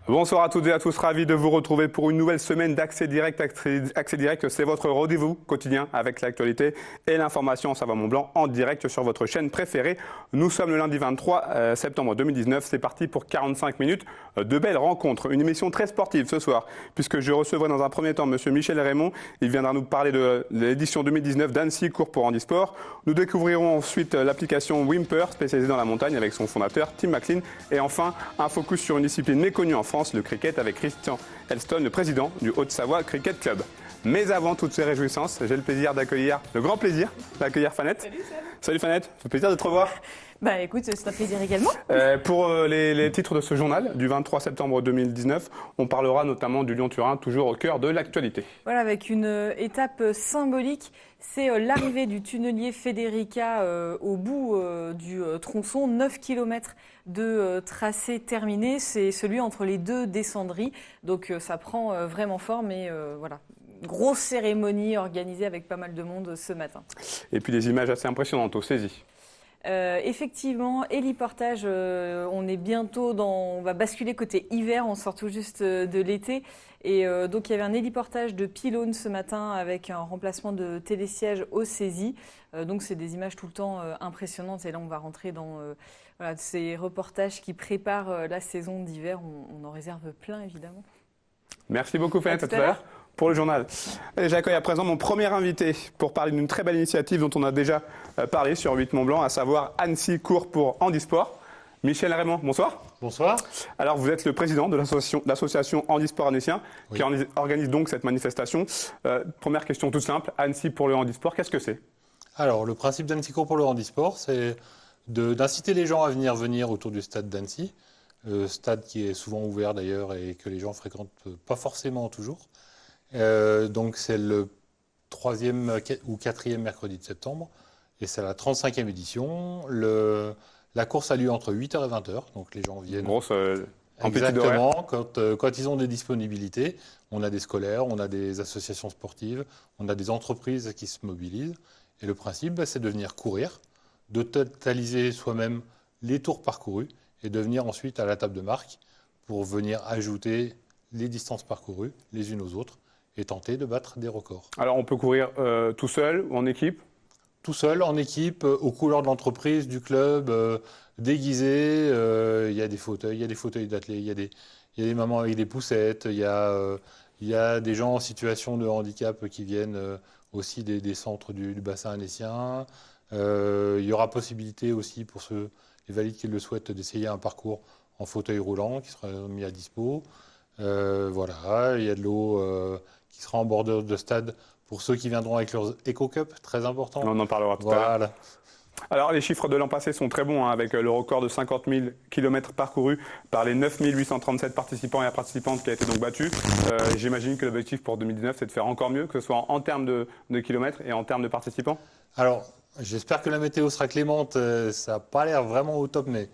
Bonsoir à toutes et à tous, ravi de vous retrouver pour une nouvelle semaine d'Accès Direct. Accès Direct, c'est votre rendez-vous quotidien avec l'actualité et l'information en Savoie-Mont-Blanc en direct sur votre chaîne préférée. Nous sommes le lundi 23 septembre 2019, c'est parti pour 45 minutes de belles rencontres. Une émission très sportive ce soir, puisque je recevrai dans un premier temps Monsieur Michel Raymond. Il viendra nous parler de l'édition 2019 d'Annecy Cours pour Handisport. Nous découvrirons ensuite l'application Wimper, spécialisée dans la montagne avec son fondateur Tim McLean. Et enfin, un focus sur une discipline méconnue en France, le cricket, avec Christian Elston, le président du Haute-Savoie Cricket Club. Mais avant toutes ces réjouissances, j'ai le grand plaisir d'accueillir Fanette. Salut Sam. Salut Fanette, ça fait plaisir de te revoir. Bah écoute, c'est un plaisir également. Pour les titres de ce journal du 23 septembre 2019, on parlera notamment du Lyon-Turin, toujours au cœur de l'actualité. Voilà, avec une étape symbolique, c'est l'arrivée du tunnelier Federica au bout du tronçon, 9 km de tracé terminé, c'est celui entre les deux descendries, donc ça prend vraiment forme et voilà. Grosse cérémonie organisée avec pas mal de monde ce matin. Et puis des images assez impressionnantes au saisi. Effectivement, héliportage, on va basculer côté hiver, on sort tout juste de l'été. Et donc il y avait un héliportage de pylônes ce matin avec un remplacement de télésiège au saisie. Donc c'est des images tout le temps impressionnantes. Et là on va rentrer dans voilà, ces reportages qui préparent la saison d'hiver. On en réserve plein évidemment. Merci beaucoup Fanette, à tout à l'heure. Pour le journal. J'accueille à présent mon premier invité pour parler d'une très belle initiative dont on a déjà parlé sur 8 Mont-Blanc, à savoir Annecy Cours pour Handisport. Michel Raymond, bonsoir. Bonsoir. Alors vous êtes le président de l'association Handisport Annécien, oui, qui organise donc cette manifestation. Première question toute simple, Annecy pour le handisport, qu'est-ce que c'est? Alors le principe d'Annecy Cours pour le handisport, c'est d'inciter les gens à venir autour du stade d'Annecy, stade qui est souvent ouvert d'ailleurs et que les gens fréquentent pas forcément toujours. Donc c'est le 3e ou 4e mercredi de septembre et c'est la 35e édition. La course a lieu entre 8h et 20h, donc les gens viennent exactement quand ils ont des disponibilités. On a des scolaires, on a des associations sportives, on a des entreprises qui se mobilisent. Et le principe, c'est de venir courir, de totaliser soi-même les tours parcourus et de venir ensuite à la table de marque pour venir ajouter les distances parcourues les unes aux autres et tenter de battre des records. Alors on peut courir tout seul ou en équipe? Tout seul, en équipe, aux couleurs de l'entreprise, du club, déguisé. Il y a des fauteuils d'athlètes, il y a des mamans avec des poussettes, il y a des gens en situation de handicap qui viennent aussi des centres du bassin annécien. Il y aura possibilité aussi pour les valides qui le souhaitent d'essayer un parcours en fauteuil roulant qui sera mis à dispo. Voilà, il y a de l'eau qui sera en bordure de stade pour ceux qui viendront avec leurs Eco-Cup, très important. On en parlera tout à l'heure. Alors les chiffres de l'an passé sont très bons, hein, avec le record de 50 000 km parcourus par les 9 837 participants et participantes qui a été donc battu. J'imagine que l'objectif pour 2019, c'est de faire encore mieux, que ce soit en termes de kilomètres et en termes de participants. Alors, j'espère que la météo sera clémente. Ça n'a pas l'air vraiment au top, mais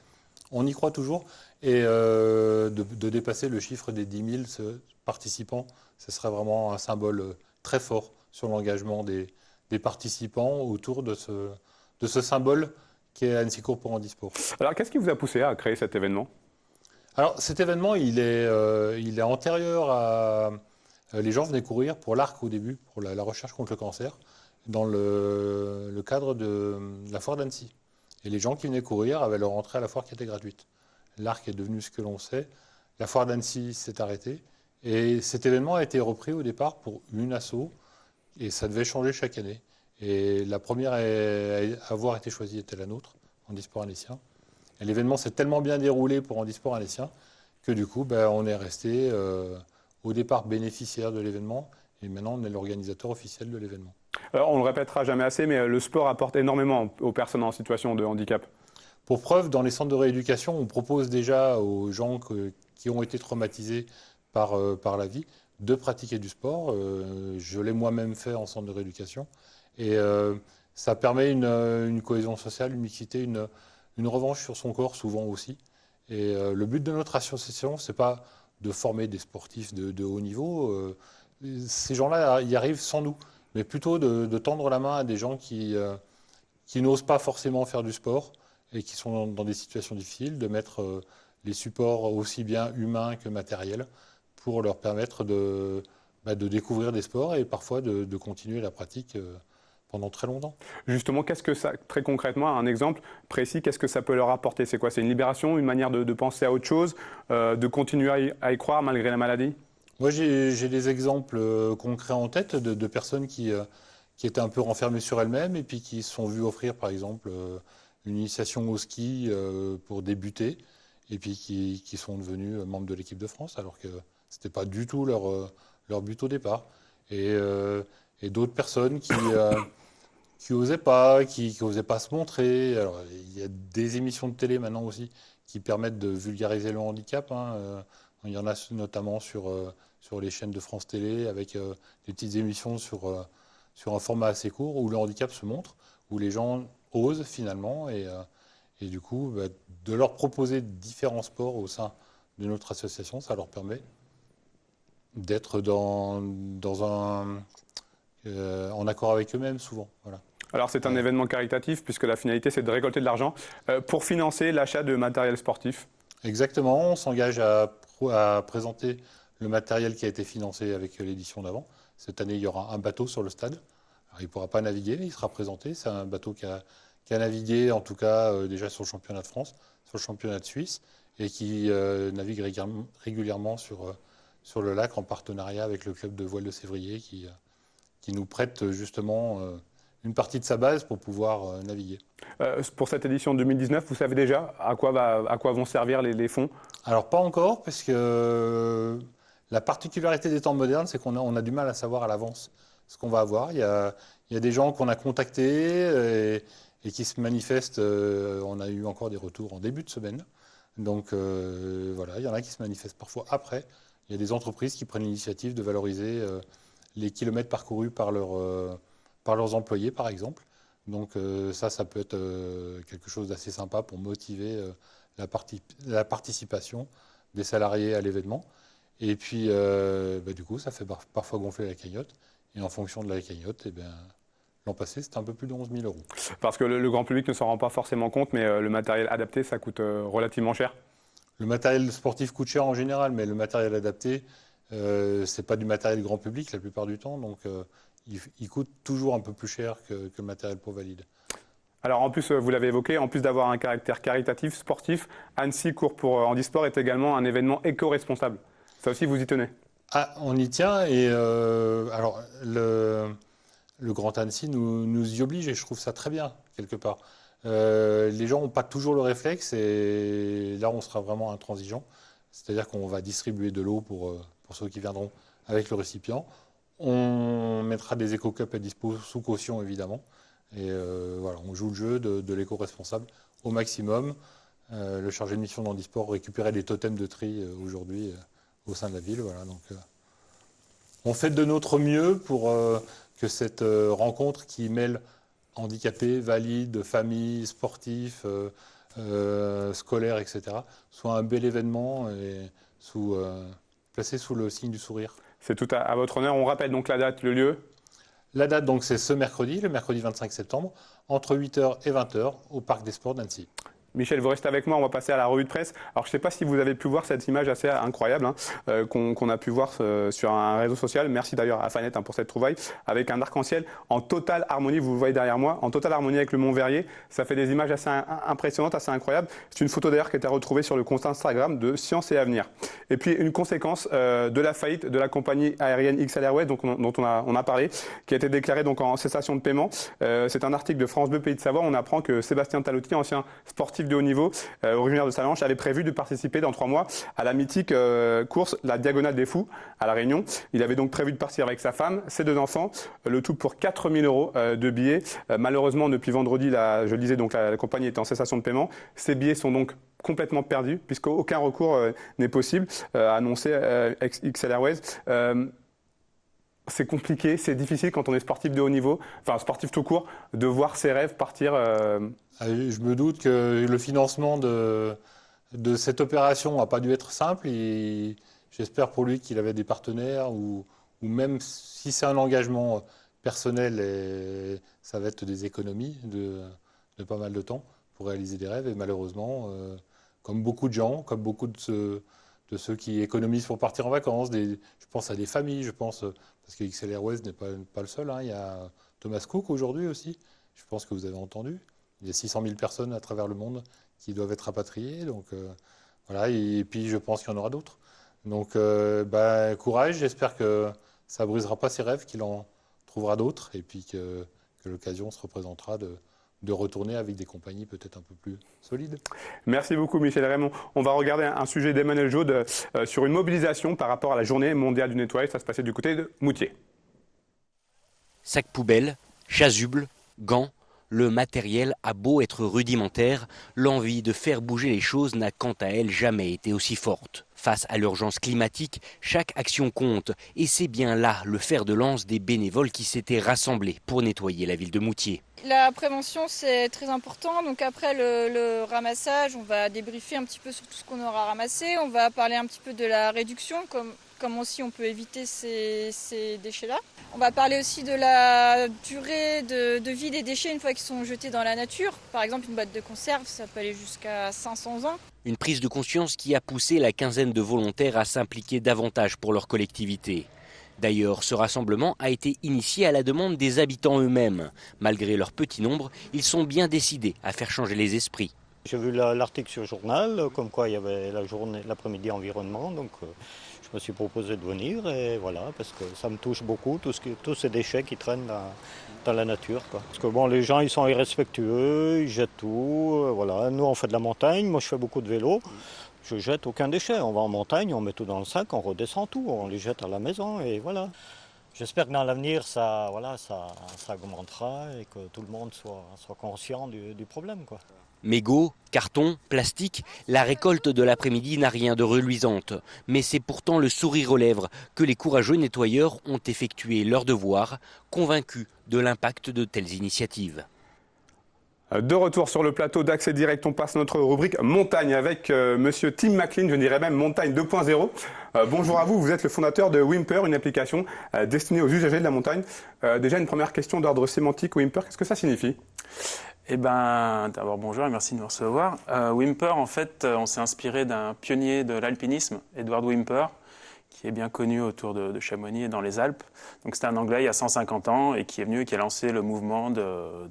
on y croit toujours. Et de dépasser le chiffre des 10 000 participants, ce serait vraiment un symbole très fort sur l'engagement des participants autour de ce symbole qui est Annecy Cours pour Handisport. Alors, qu'est-ce qui vous a poussé à créer cet événement? Alors, cet événement, il est antérieur à... Les gens venaient courir pour l'ARC au début, pour la recherche contre le cancer, dans le cadre de la foire d'Annecy. Et les gens qui venaient courir avaient leur entrée à la foire qui était gratuite. L'ARC est devenu ce que l'on sait. La foire d'Annecy s'est arrêtée. Et cet événement a été repris au départ pour une asso. Et ça devait changer chaque année. Et la première à avoir été choisie était la nôtre, Handisport Annécien. Et l'événement s'est tellement bien déroulé pour Handisport Annécien que du coup, on est resté au départ bénéficiaire de l'événement. Et maintenant, on est l'organisateur officiel de l'événement. Alors, on ne le répétera jamais assez, mais le sport apporte énormément aux personnes en situation de handicap. Pour preuve, dans les centres de rééducation, on propose déjà aux gens qui ont été traumatisés par la vie de pratiquer du sport. Je l'ai moi-même fait en centre de rééducation. Et ça permet une cohésion sociale, une mixité, une revanche sur son corps souvent aussi. Et le but de notre association, ce n'est pas de former des sportifs de haut niveau. Ces gens-là y arrivent sans nous. Mais plutôt de tendre la main à des gens qui n'osent pas forcément faire du sport et qui sont dans des situations difficiles, de mettre les supports aussi bien humains que matériels pour leur permettre de découvrir des sports et parfois de continuer la pratique pendant très longtemps. Justement, qu'est-ce que ça, très concrètement, un exemple précis, qu'est-ce que ça peut leur apporter? C'est quoi? C'est une libération, une manière de penser à autre chose, de continuer à y croire malgré la maladie? Moi, j'ai des exemples concrets en tête de personnes qui étaient un peu renfermées sur elles-mêmes et puis qui se sont vues offrir, par exemple, une initiation au ski pour débuter et puis qui sont devenus membres de l'équipe de France alors que ce n'était pas du tout leur but au départ. Et d'autres personnes qui osaient pas se montrer. Alors, il y a des émissions de télé maintenant aussi qui permettent de vulgariser le handicap, hein. Il y en a notamment sur les chaînes de France Télé avec des petites émissions sur un format assez court où le handicap se montre, où les gens osent finalement et du coup de leur proposer différents sports au sein de notre association, ça leur permet d'être en accord avec eux-mêmes souvent. Voilà. Alors c'est un événement caritatif puisque la finalité c'est de récolter de l'argent pour financer l'achat de matériel sportif. Exactement, on s'engage à présenter le matériel qui a été financé avec l'édition d'avant. Cette année, il y aura un bateau sur le stade. Alors, il ne pourra pas naviguer, mais il sera présenté. C'est un bateau qui a navigué, en tout cas, déjà sur le championnat de France, sur le championnat de Suisse, et qui navigue régulièrement sur le lac en partenariat avec le club de voile de Sévrier qui nous prête justement une partie de sa base pour pouvoir naviguer. Pour cette édition 2019, vous savez déjà à quoi vont servir les fonds? Alors pas encore, parce que la particularité des temps modernes, c'est qu'on a du mal à savoir à l'avance ce qu'on va avoir. Il y a des gens qu'on a contactés et qui se manifestent. On a eu encore des retours en début de semaine. Donc voilà, il y en a qui se manifestent parfois après. Il y a des entreprises qui prennent l'initiative de valoriser les kilomètres parcourus par leurs employés, par exemple. Donc ça peut être quelque chose d'assez sympa pour motiver la participation des salariés à l'événement. Et puis, du coup, ça fait parfois gonfler la cagnotte. Et en fonction de la cagnotte, eh bien, l'an passé, c'était un peu plus de 11 000 euros. Parce que le grand public ne s'en rend pas forcément compte, mais le matériel adapté, ça coûte relativement cher. Le matériel sportif coûte cher en général, mais le matériel adapté, c'est pas du matériel grand public la plupart du temps. Donc, il coûte toujours un peu plus cher que le matériel pour valide. Alors en plus, vous l'avez évoqué, en plus d'avoir un caractère caritatif, sportif, Annecy Cours pour Handisport est également un événement éco-responsable. Ça aussi, vous y tenez? Ah, on y tient et alors le Grand Annecy nous y oblige et je trouve ça très bien quelque part. Les gens n'ont pas toujours le réflexe et là on sera vraiment intransigeant. C'est-à-dire qu'on va distribuer de l'eau pour ceux qui viendront avec le récipient. On mettra des éco-cups à dispo sous caution évidemment. Et voilà, on joue le jeu de l'éco-responsable au maximum. Le chargé de mission d'Handisport récupérait des totems de tri aujourd'hui au sein de la ville. Voilà, donc, on fait de notre mieux pour que cette rencontre qui mêle handicapés, valides, familles, sportifs, scolaires, etc., soit un bel événement et placé sous le signe du sourire. C'est tout à votre honneur. On rappelle donc la date, le lieu. La date, donc, c'est ce mercredi, le mercredi 25 septembre, entre 8h et 20h, au Parc des Sports d'Annecy. Michel, vous restez avec moi, on va passer à la revue de presse. Alors je ne sais pas si vous avez pu voir cette image assez incroyable qu'on a pu voir sur un réseau social. Merci d'ailleurs à Fanette pour cette trouvaille, avec un arc-en-ciel en totale harmonie, vous le voyez derrière moi, en totale harmonie avec le Mont Verrier. Ça fait des images assez impressionnantes, assez incroyables. C'est une photo d'ailleurs qui a été retrouvée sur le compte Instagram de Science et Avenir. Et puis une conséquence de la faillite de la compagnie aérienne XL Airways dont on a parlé, qui a été déclarée donc en cessation de paiement. C'est un article de France Bleu Pays de Savoie. On apprend que Sébastien Talotti, ancien sportif de haut niveau, originaire de Salanches, avait prévu de participer dans 3 mois à la mythique course La Diagonale des Fous à La Réunion. Il avait donc prévu de partir avec sa femme, ses 2 enfants, le tout pour 4 000 euros de billets. Malheureusement, depuis vendredi, je le disais, donc la compagnie est en cessation de paiement. Ces billets sont donc complètement perdus puisqu'aucun recours n'est possible, annoncé XL Airways. C'est compliqué, c'est difficile quand on est sportif de haut niveau, enfin sportif tout court, de voir ses rêves partir. Je me doute que le financement de cette opération n'a pas dû être simple. J'espère pour lui qu'il avait des partenaires ou même si c'est un engagement personnel, et ça va être des économies de pas mal de temps pour réaliser des rêves. Et malheureusement, comme beaucoup de gens, comme beaucoup de ceux qui économisent pour partir en vacances. Je pense à des familles, parce que XL Airways n'est pas le seul. Hein. Il y a Thomas Cook aujourd'hui aussi, je pense que vous avez entendu. Il y a 600 000 personnes à travers le monde qui doivent être rapatriées. Donc voilà, et puis je pense qu'il y en aura d'autres. Donc courage, j'espère que ça ne brisera pas ses rêves, qu'il en trouvera d'autres, et puis que l'occasion se représentera de retourner avec des compagnies peut-être un peu plus solides. Merci beaucoup Michel Raymond. On va regarder un sujet d'Emmanuel Jaude sur une mobilisation par rapport à la journée mondiale du nettoyage. Ça se passait du côté de Moutier. Sacs poubelles, chasubles, gants, le matériel a beau être rudimentaire, l'envie de faire bouger les choses n'a quant à elle jamais été aussi forte. Face à l'urgence climatique, chaque action compte et c'est bien là le fer de lance des bénévoles qui s'étaient rassemblés pour nettoyer la ville de Moutier. La prévention, c'est très important. Donc après le ramassage, on va débriefer un petit peu sur tout ce qu'on aura ramassé. On va parler un petit peu de la réduction, comment aussi on peut éviter ces déchets-là. On va parler aussi de la durée de vie des déchets une fois qu'ils sont jetés dans la nature. Par exemple, une boîte de conserve, ça peut aller jusqu'à 500 ans. Une prise de conscience qui a poussé la quinzaine de volontaires à s'impliquer davantage pour leur collectivité. D'ailleurs, ce rassemblement a été initié à la demande des habitants eux-mêmes. Malgré leur petit nombre, ils sont bien décidés à faire changer les esprits. J'ai vu l'article sur le journal, comme quoi il y avait l'après-midi environnement, donc je me suis proposé de venir, et voilà, parce que ça me touche beaucoup, tous ces déchets qui traînent dans la nature, quoi. Parce que bon, les gens, ils sont irrespectueux, ils jettent tout, voilà. Nous, on fait de la montagne, moi je fais beaucoup de vélo, je jette aucun déchet. On va en montagne, on met tout dans le sac, on redescend tout, on les jette à la maison, et voilà. J'espère que dans l'avenir, ça augmentera et que tout le monde soit conscient du problème, quoi. Mégots, cartons, plastique, la récolte de l'après-midi n'a rien de reluisante. Mais c'est pourtant le sourire aux lèvres que les courageux nettoyeurs ont effectué leur devoir, convaincus de l'impact de telles initiatives. De retour sur le plateau d'Accès Direct, on passe notre rubrique montagne avec monsieur Tim McLean, je dirais même montagne 2.0. Bonjour à vous, vous êtes le fondateur de Wimper, une application destinée aux usagers de la montagne. Déjà une première question d'ordre sémantique, Wimper, qu'est-ce que ça signifie ? Eh ben, d'abord bonjour et merci de nous recevoir. Wimper, en fait, on s'est inspiré d'un pionnier de l'alpinisme, Edward Wimper, qui est bien connu autour de Chamonix et dans les Alpes. Donc c'était un Anglais il y a 150 ans et qui est venu et qui a lancé le mouvement de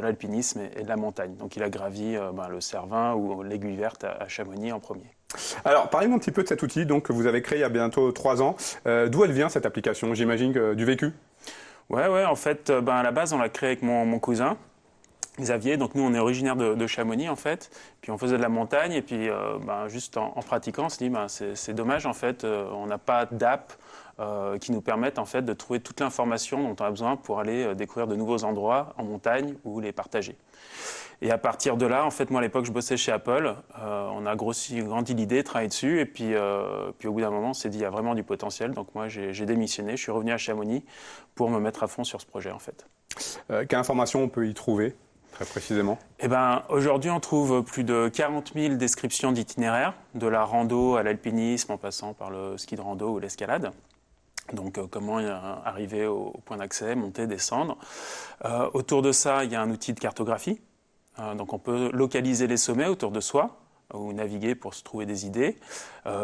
l'alpinisme et de la montagne. Donc il a gravi le Cervin ou l'Aiguille Verte à Chamonix en premier. Alors, parlez-moi un petit peu de cet outil donc, que vous avez créé il y a bientôt 3 ans. D'où elle vient cette application? J'imagine du vécu? Ouais, en fait, à la base, on l'a créé avec mon cousin. Xavier, donc nous on est originaire de Chamonix en fait, puis on faisait de la montagne et puis juste en pratiquant on se dit c'est dommage en fait, on n'a pas d'app qui nous permettent en fait de trouver toute l'information dont on a besoin pour aller découvrir de nouveaux endroits en montagne ou les partager. Et à partir de là, en fait moi à l'époque je bossais chez Apple, on a grandi l'idée, travaillé dessus et puis au bout d'un moment on s'est dit il y a vraiment du potentiel, donc moi j'ai démissionné, je suis revenu à Chamonix pour me mettre à fond sur ce projet en fait. Quelle information on peut y trouver? Très précisément. Aujourd'hui, on trouve plus de 40 000 descriptions d'itinéraires, de la rando à l'alpinisme, en passant par le ski de rando ou l'escalade. Donc, comment arriver au point d'accès, monter, descendre. Autour de ça, il y a un outil de cartographie. Donc, on peut localiser les sommets autour de soi ou naviguer pour se trouver des idées,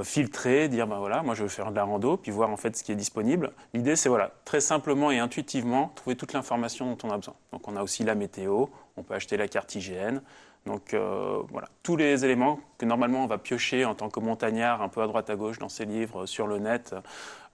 filtrer, dire moi je veux faire de la rando, puis voir en fait ce qui est disponible. L'idée c'est très simplement et intuitivement trouver toute l'information dont on a besoin. Donc on a aussi la météo, on peut acheter la carte IGN, donc tous les éléments que normalement on va piocher en tant que montagnard un peu à droite à gauche dans ses livres, sur le net,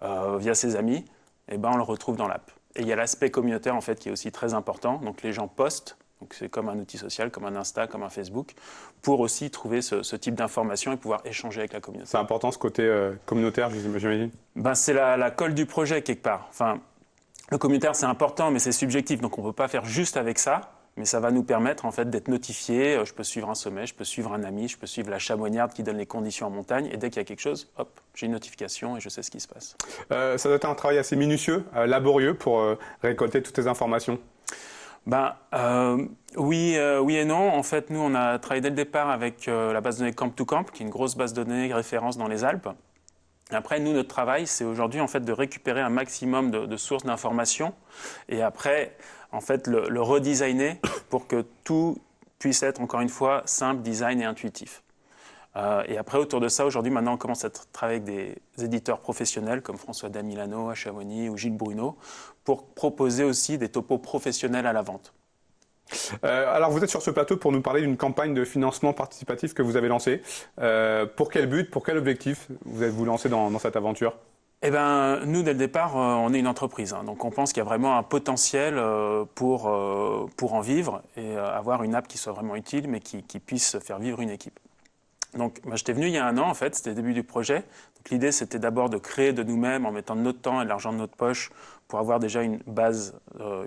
via ses amis, on le retrouve dans l'app. Et il y a l'aspect communautaire en fait qui est aussi très important, donc les gens postent. Donc c'est comme un outil social, comme un Insta, comme un Facebook, pour aussi trouver ce type d'informations et pouvoir échanger avec la communauté. C'est important ce côté communautaire, j'imagine? C'est la colle du projet quelque part. Enfin, le communautaire c'est important, mais c'est subjectif, donc on ne peut pas faire juste avec ça. Mais ça va nous permettre en fait d'être notifié. Je peux suivre un sommet, je peux suivre un ami, je peux suivre la chamonnière qui donne les conditions en montagne. Et dès qu'il y a quelque chose, hop, j'ai une notification et je sais ce qui se passe. Ça doit être un travail assez minutieux, laborieux pour récolter toutes ces informations. Oui et non. En fait, nous, on a travaillé dès le départ avec la base de données Camp to Camp, qui est une grosse base de données référence dans les Alpes. Après, nous, notre travail, c'est aujourd'hui en fait de récupérer un maximum de sources d'informations et après, en fait, le redesigner pour que tout puisse être, encore une fois, simple, design et intuitif. Et après, autour de ça, aujourd'hui, maintenant, on commence à travailler avec des éditeurs professionnels comme François Damilano à Chamonix ou Gilles Bruno pour proposer aussi des topos professionnels à la vente. Alors vous êtes sur ce plateau pour nous parler d'une campagne de financement participatif que vous avez lancée. Pour quel but, pour quel objectif vous êtes-vous lancé dans cette aventure ? Eh ben, nous, dès le départ, on est une entreprise. Donc, on pense qu'il y a vraiment un potentiel pour en vivre et avoir une app qui soit vraiment utile, mais qui puisse faire vivre une équipe. Donc, moi, j'étais venu il y a 1 an, en fait. C'était le début du projet. Donc, l'idée, c'était d'abord de créer de nous-mêmes, en mettant de notre temps et de l'argent de notre poche, pour avoir déjà une base,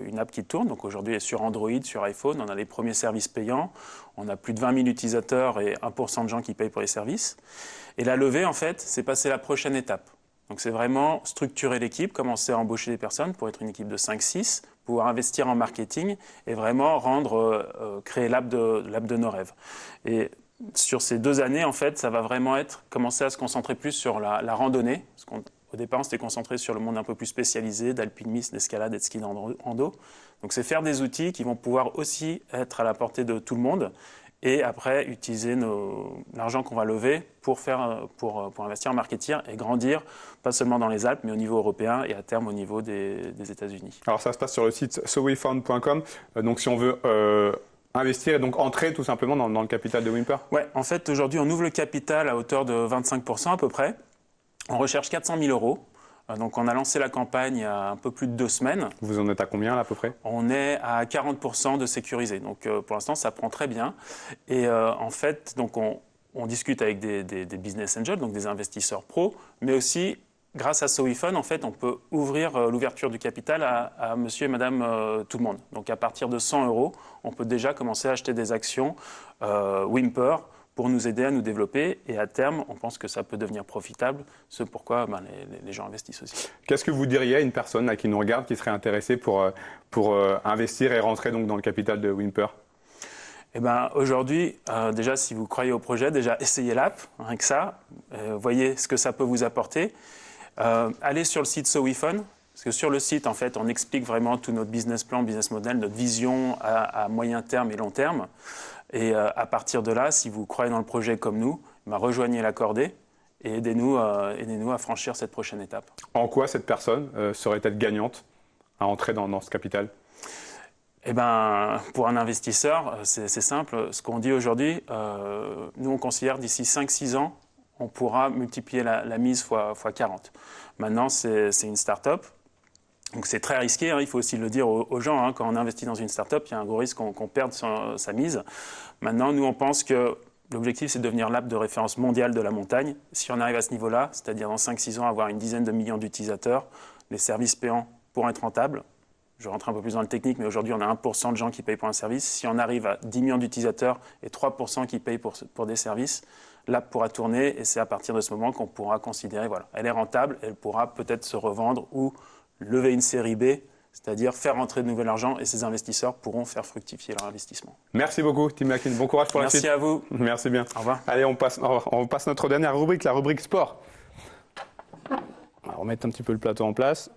une app qui tourne. Donc, aujourd'hui, elle est sur Android, sur iPhone. On a les premiers services payants. On a plus de 20 000 utilisateurs et 1% de gens qui payent pour les services. Et la levée, en fait, c'est passer la prochaine étape. Donc c'est vraiment structurer l'équipe, commencer à embaucher des personnes pour être une équipe de 5-6, pouvoir investir en marketing et vraiment créer l'app de nos rêves. Et sur ces 2 années, en fait, ça va vraiment commencer à se concentrer plus sur la randonnée. Parce qu'au départ, on s'était concentré sur le monde un peu plus spécialisé, d'alpinisme, d'escalade et de ski de rando. Donc c'est faire des outils qui vont pouvoir aussi être à la portée de tout le monde. Et après, utiliser l'argent qu'on va lever pour investir en marketing et grandir, pas seulement dans les Alpes, mais au niveau européen et à terme au niveau des États-Unis. Alors ça se passe sur le site sowefound.com. Donc si on veut investir et donc entrer tout simplement dans le capital de Wimper. Ouais, en fait, aujourd'hui, on ouvre le capital à hauteur de 25% à peu près. On recherche 400 000 €. Donc, on a lancé la campagne il y a un peu plus de 2 semaines. Vous en êtes à combien, là, à peu près ? On est à 40% de sécurisé. Donc, pour l'instant, ça prend très bien. Et en fait, donc on discute avec des business angels, donc des investisseurs pros, mais aussi, grâce à SoWeFund, en fait, on peut ouvrir l'ouverture du capital à monsieur et madame tout le monde. Donc, à partir de 100 €, on peut déjà commencer à acheter des actions Wimper pour nous aider à nous développer. Et à terme, on pense que ça peut devenir profitable, ce pourquoi les gens investissent aussi. Qu'est-ce que vous diriez à une personne là, qui nous regarde, qui serait intéressée pour investir et rentrer donc, dans le capital de Wimper ? Eh ben, aujourd'hui, déjà, si vous croyez au projet, déjà, essayez l'app, rien que ça. Voyez ce que ça peut vous apporter. Allez sur le site SoWeFund, parce que sur le site, en fait, on explique vraiment tout notre business plan, business model, notre vision à moyen terme et long terme. Et à partir de là, si vous croyez dans le projet comme nous, rejoignez la cordée et aidez-nous à franchir cette prochaine étape. En quoi cette personne serait-elle gagnante à entrer dans ce capital ? Eh ben, pour un investisseur, c'est simple. Ce qu'on dit aujourd'hui, nous, on considère d'ici 5-6 ans, on pourra multiplier la mise fois 40. Maintenant, c'est une start-up. Donc c'est très risqué, il faut aussi le dire aux gens. Quand on investit dans une start-up, il y a un gros risque qu'on perde sa mise. Maintenant, nous, on pense que l'objectif, c'est de devenir l'app de référence mondiale de la montagne. Si on arrive à ce niveau-là, c'est-à-dire dans 5-6 ans, avoir une dizaine de millions d'utilisateurs, les services payants pourront être rentables. Je rentre un peu plus dans le technique, mais aujourd'hui, on a 1% de gens qui payent pour un service. Si on arrive à 10 millions d'utilisateurs et 3% qui payent pour des services, l'app pourra tourner et c'est à partir de ce moment qu'on pourra considérer, voilà, elle est rentable, elle pourra peut-être se revendre ou lever une série B, c'est-à-dire faire entrer de nouvel argent et ces investisseurs pourront faire fructifier leur investissement. Merci beaucoup, Tim Mackin. Bon courage pour la suite. Merci à vous. Merci bien. Au revoir. Allez, on passe notre dernière rubrique, la rubrique sport. On va remettre un petit peu le plateau en place.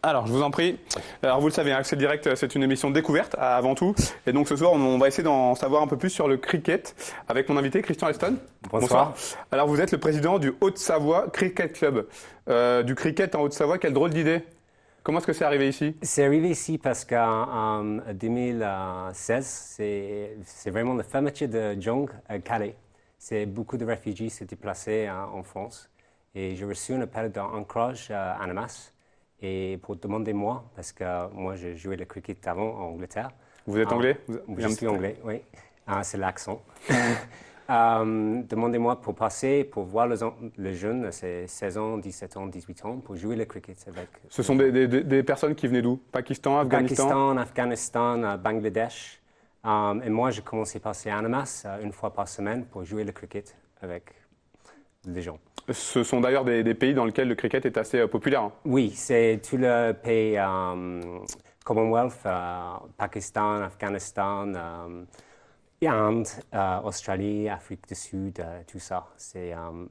Alors, je vous en prie. Alors, vous le savez, Accès Direct, c'est une émission découverte avant tout. Et donc, ce soir, on va essayer d'en savoir un peu plus sur le cricket avec mon invité, Christian Leston. Bonsoir. Alors, vous êtes le président du Haute-Savoie Cricket Club. Du cricket en Haute-Savoie, quelle drôle d'idée. Comment est-ce que c'est arrivé ici ? C'est arrivé ici parce qu'en 2016, c'est vraiment la fermeture de Jong à Calais. Beaucoup de réfugiés s'étaient déplacés en France. Et j'ai reçu un appel d'Ancrage à Annemasse. Et pour demander moi, parce que moi je jouais le cricket avant en Angleterre. Vous êtes anglais ? Je suis anglais, oui. C'est l'accent. Demandez-moi pour passer, pour voir les jeunes, c'est 16 ans, 17 ans, 18 ans, pour jouer le cricket avec. Ce sont des personnes qui venaient d'où ? Pakistan, Afghanistan ? Afghanistan, Bangladesh. Et moi, j'ai commencé à passer à Annemasse une fois par semaine pour jouer le cricket avec des gens. Ce sont d'ailleurs des pays dans lesquels le cricket est assez populaire. Oui, c'est tout le pays Commonwealth, Pakistan, Afghanistan, Inde, Australie, Afrique du Sud, tout ça.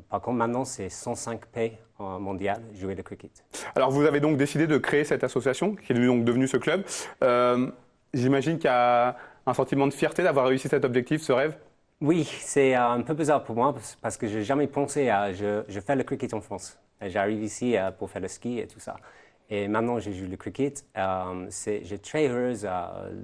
Par contre, maintenant, c'est 105 pays mondiaux jouer le cricket. Alors, vous avez donc décidé de créer cette association, qui est donc devenue ce club. J'imagine qu'il y a un sentiment de fierté d'avoir réussi cet objectif, ce rêve ? Oui, c'est un peu bizarre pour moi parce que j'ai jamais pensé à. Je fais le cricket en France. J'arrive ici pour faire le ski et tout ça. Et maintenant, je joue le cricket. J'ai très heureuse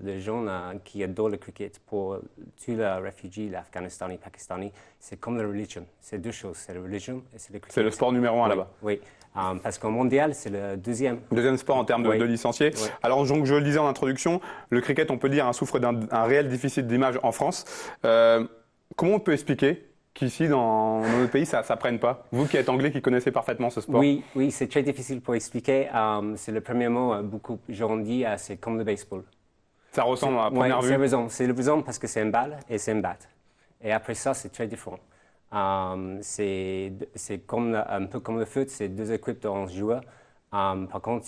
les gens qui adorent le cricket. Pour tous les réfugiés, l'Afghanistan, Pakistani, c'est comme la religion. C'est deux choses. C'est la religion et c'est le cricket. C'est le sport numéro 1 Oui, là-bas. oui. Parce qu'au mondial, c'est le deuxième. Deuxième sport en termes de licenciés. Oui. Alors, donc, je le disais en introduction, le cricket, on peut dire, souffre d'un réel déficit d'image en France. Comment on peut expliquer qu'ici, dans notre pays, ça ne prenne pas? Vous qui êtes anglais, qui connaissez parfaitement ce sport. Oui, oui, c'est très difficile pour expliquer. C'est le premier mot, beaucoup de gens disent, c'est comme le baseball. Ça ressemble à première vue. C'est le raison parce que c'est une balle et c'est une batte. Et après ça, c'est très différent. C'est un peu comme le foot, c'est deux équipes de 11 joueurs. Par contre,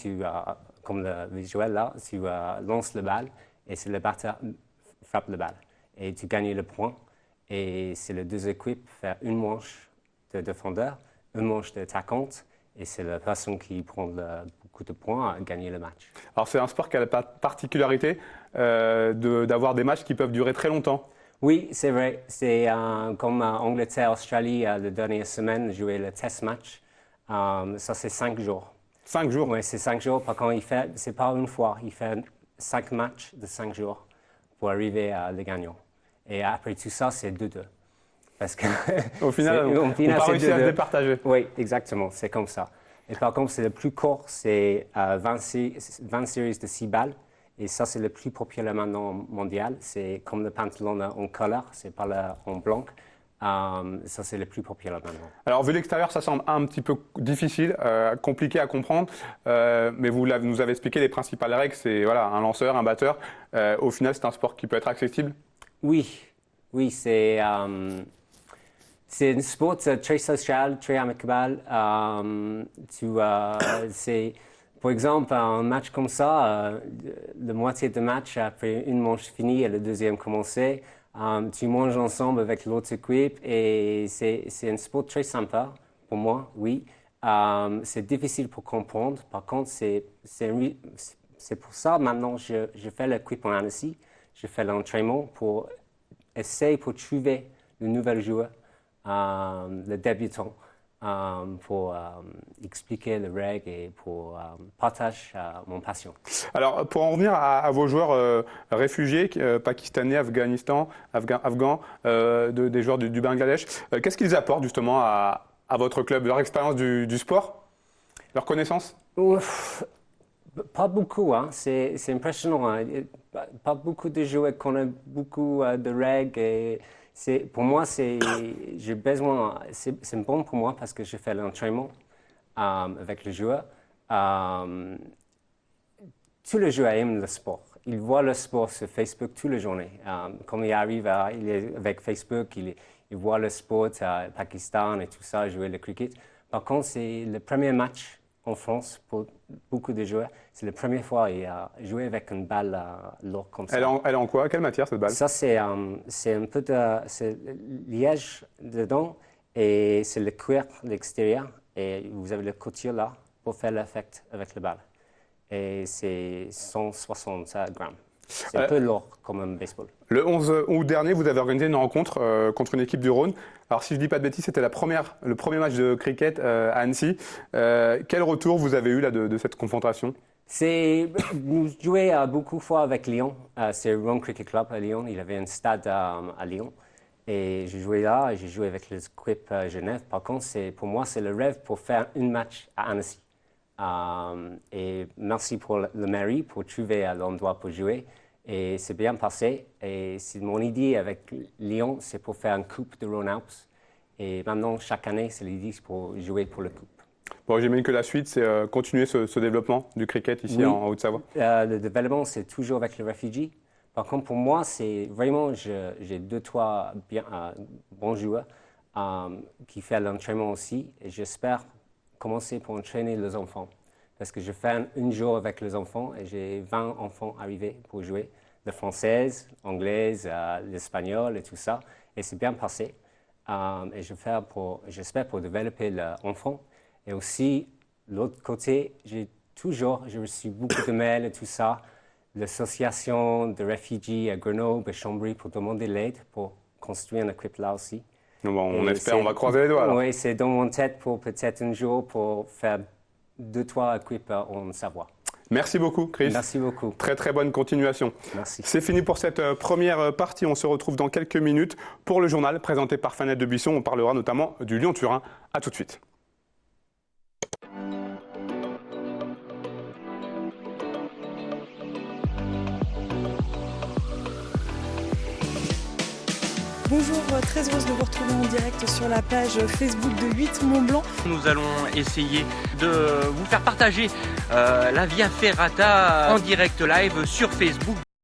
comme le visuel là, tu lances la balle et c'est le batteur frappe la balle. Et tu gagnes le point. Et c'est les deux équipes faire une manche de défendeur, une manche d'attaquante. Et c'est la personne qui prend beaucoup de points à gagner le match. Alors, c'est un sport qui a la particularité d'avoir des matchs qui peuvent durer très longtemps. Oui, c'est vrai. C'est comme Angleterre-Australie, la dernière semaine, jouer le test match. Ça, c'est 5 jours. 5 jours? Oui, c'est 5 jours. Par contre, c'est pas une fois. Il fait 5 matchs de 5 jours pour arriver à le gagnant. Et après tout ça, c'est 2-2. Parce que au final, on n'a pas réussi à se départager. Oui, exactement. C'est comme ça. Et par contre, c'est le plus court. C'est 20 séries de 6 balles. Et ça, c'est le plus populaire maintenant mondial. C'est comme le pantalon en couleur, c'est pas en blanc. Ça, c'est le plus populaire maintenant. Alors, vu l'extérieur, ça semble un petit peu difficile, compliqué à comprendre. Mais vous nous avez expliqué les principales règles. C'est voilà, un lanceur, un batteur. Au final, c'est un sport qui peut être accessible? Oui, oui, c'est un sport très social, très amical. Par exemple, un match comme ça, la moitié du match, après une manche finie et le deuxième commencé, tu manges ensemble avec l'autre équipe et c'est un sport très sympa pour moi, oui. C'est difficile pour comprendre. Par contre, c'est pour ça maintenant je fais l'équipe en Annecy. Je fais l'entraînement pour essayer pour trouver le nouvel joueur, le débutant, pour expliquer les règles et pour partager mon passion. Alors, pour en revenir à vos joueurs réfugiés, pakistanais, afghans, des joueurs du Bangladesh, qu'est-ce qu'ils apportent justement à votre club? Leur expérience du sport? Leur connaissance? Ouf, pas beaucoup, hein. C'est impressionnant. Hein. Pas beaucoup de joueurs connaissent beaucoup de règles. Et pour moi, j'ai besoin. C'est bon pour moi parce que je fais l'entraînement avec les joueurs. Tous les joueurs aiment le sport. Ils voient le sport sur Facebook toute la journée. Quand il arrive avec Facebook, il voit le sport à Pakistan et tout ça, jouer le cricket. Par contre, c'est le premier match en France pour beaucoup de joueurs. C'est la première fois qu'il a joué avec une balle lourde comme ça. Elle est en quoi? Quelle matière cette balle? Ça, c'est un peu de liège dedans et c'est le cuir de l'extérieur. Et vous avez le couture là pour faire l'effet avec la balle. Et c'est 160 grammes. C'est un peu lourd comme un baseball. Le 11 août dernier, vous avez organisé une rencontre contre une équipe du Rhône. Alors, si je ne dis pas de bêtises, c'était le premier match de cricket à Annecy. Quel retour vous avez eu là, de cette confrontation? Nous jouons beaucoup de fois avec Lyon. C'est le Rhône Cricket Club à Lyon. Il avait un stade à Lyon. Et j'ai joué là, j'ai joué avec l'équipe Genève. Par contre, pour moi, c'est le rêve pour faire un match à Annecy. Et merci pour le mairie pour trouver l'endroit pour jouer. Et c'est bien passé. Et c'est mon idée avec Lyon, c'est pour faire une coupe de Rhône-Alpes. Et maintenant, chaque année, c'est l'idée pour jouer pour la coupe. Bon, j'imagine que la suite, c'est continuer ce développement du cricket ici en Haute-Savoie. Le développement, c'est toujours avec les réfugiés. Par contre, pour moi, c'est vraiment, j'ai 2-3 bons joueurs qui font l'entraînement aussi. Et j'espère commencer pour entraîner les enfants. Parce que je fais un jour avec les enfants et j'ai 20 enfants arrivés pour jouer. Le française, anglaise, l'espagnol et tout ça. Et c'est bien passé. Et j'espère pour développer l'enfant. Et aussi, l'autre côté, j'ai reçu beaucoup de mails et tout ça. L'association de réfugiés à Grenoble et Chambry pour demander l'aide pour construire un équipe là aussi. Bon, on Et espère, on va croiser les doigts. Alors. Oui, c'est dans mon tête pour peut-être un jour pour faire 2-3 équipes en Savoie. Merci beaucoup, Chris. Merci beaucoup. Très très bonne continuation. Merci. C'est fini pour cette première partie. On se retrouve dans quelques minutes pour le journal présenté par Fanette de Buisson. On parlera notamment du Lyon-Turin. À tout de suite. Bonjour, très heureuse de vous retrouver en direct sur la page Facebook de 8 Mont-Blanc. Nous allons essayer de vous faire partager la Via Ferrata en direct live sur Facebook.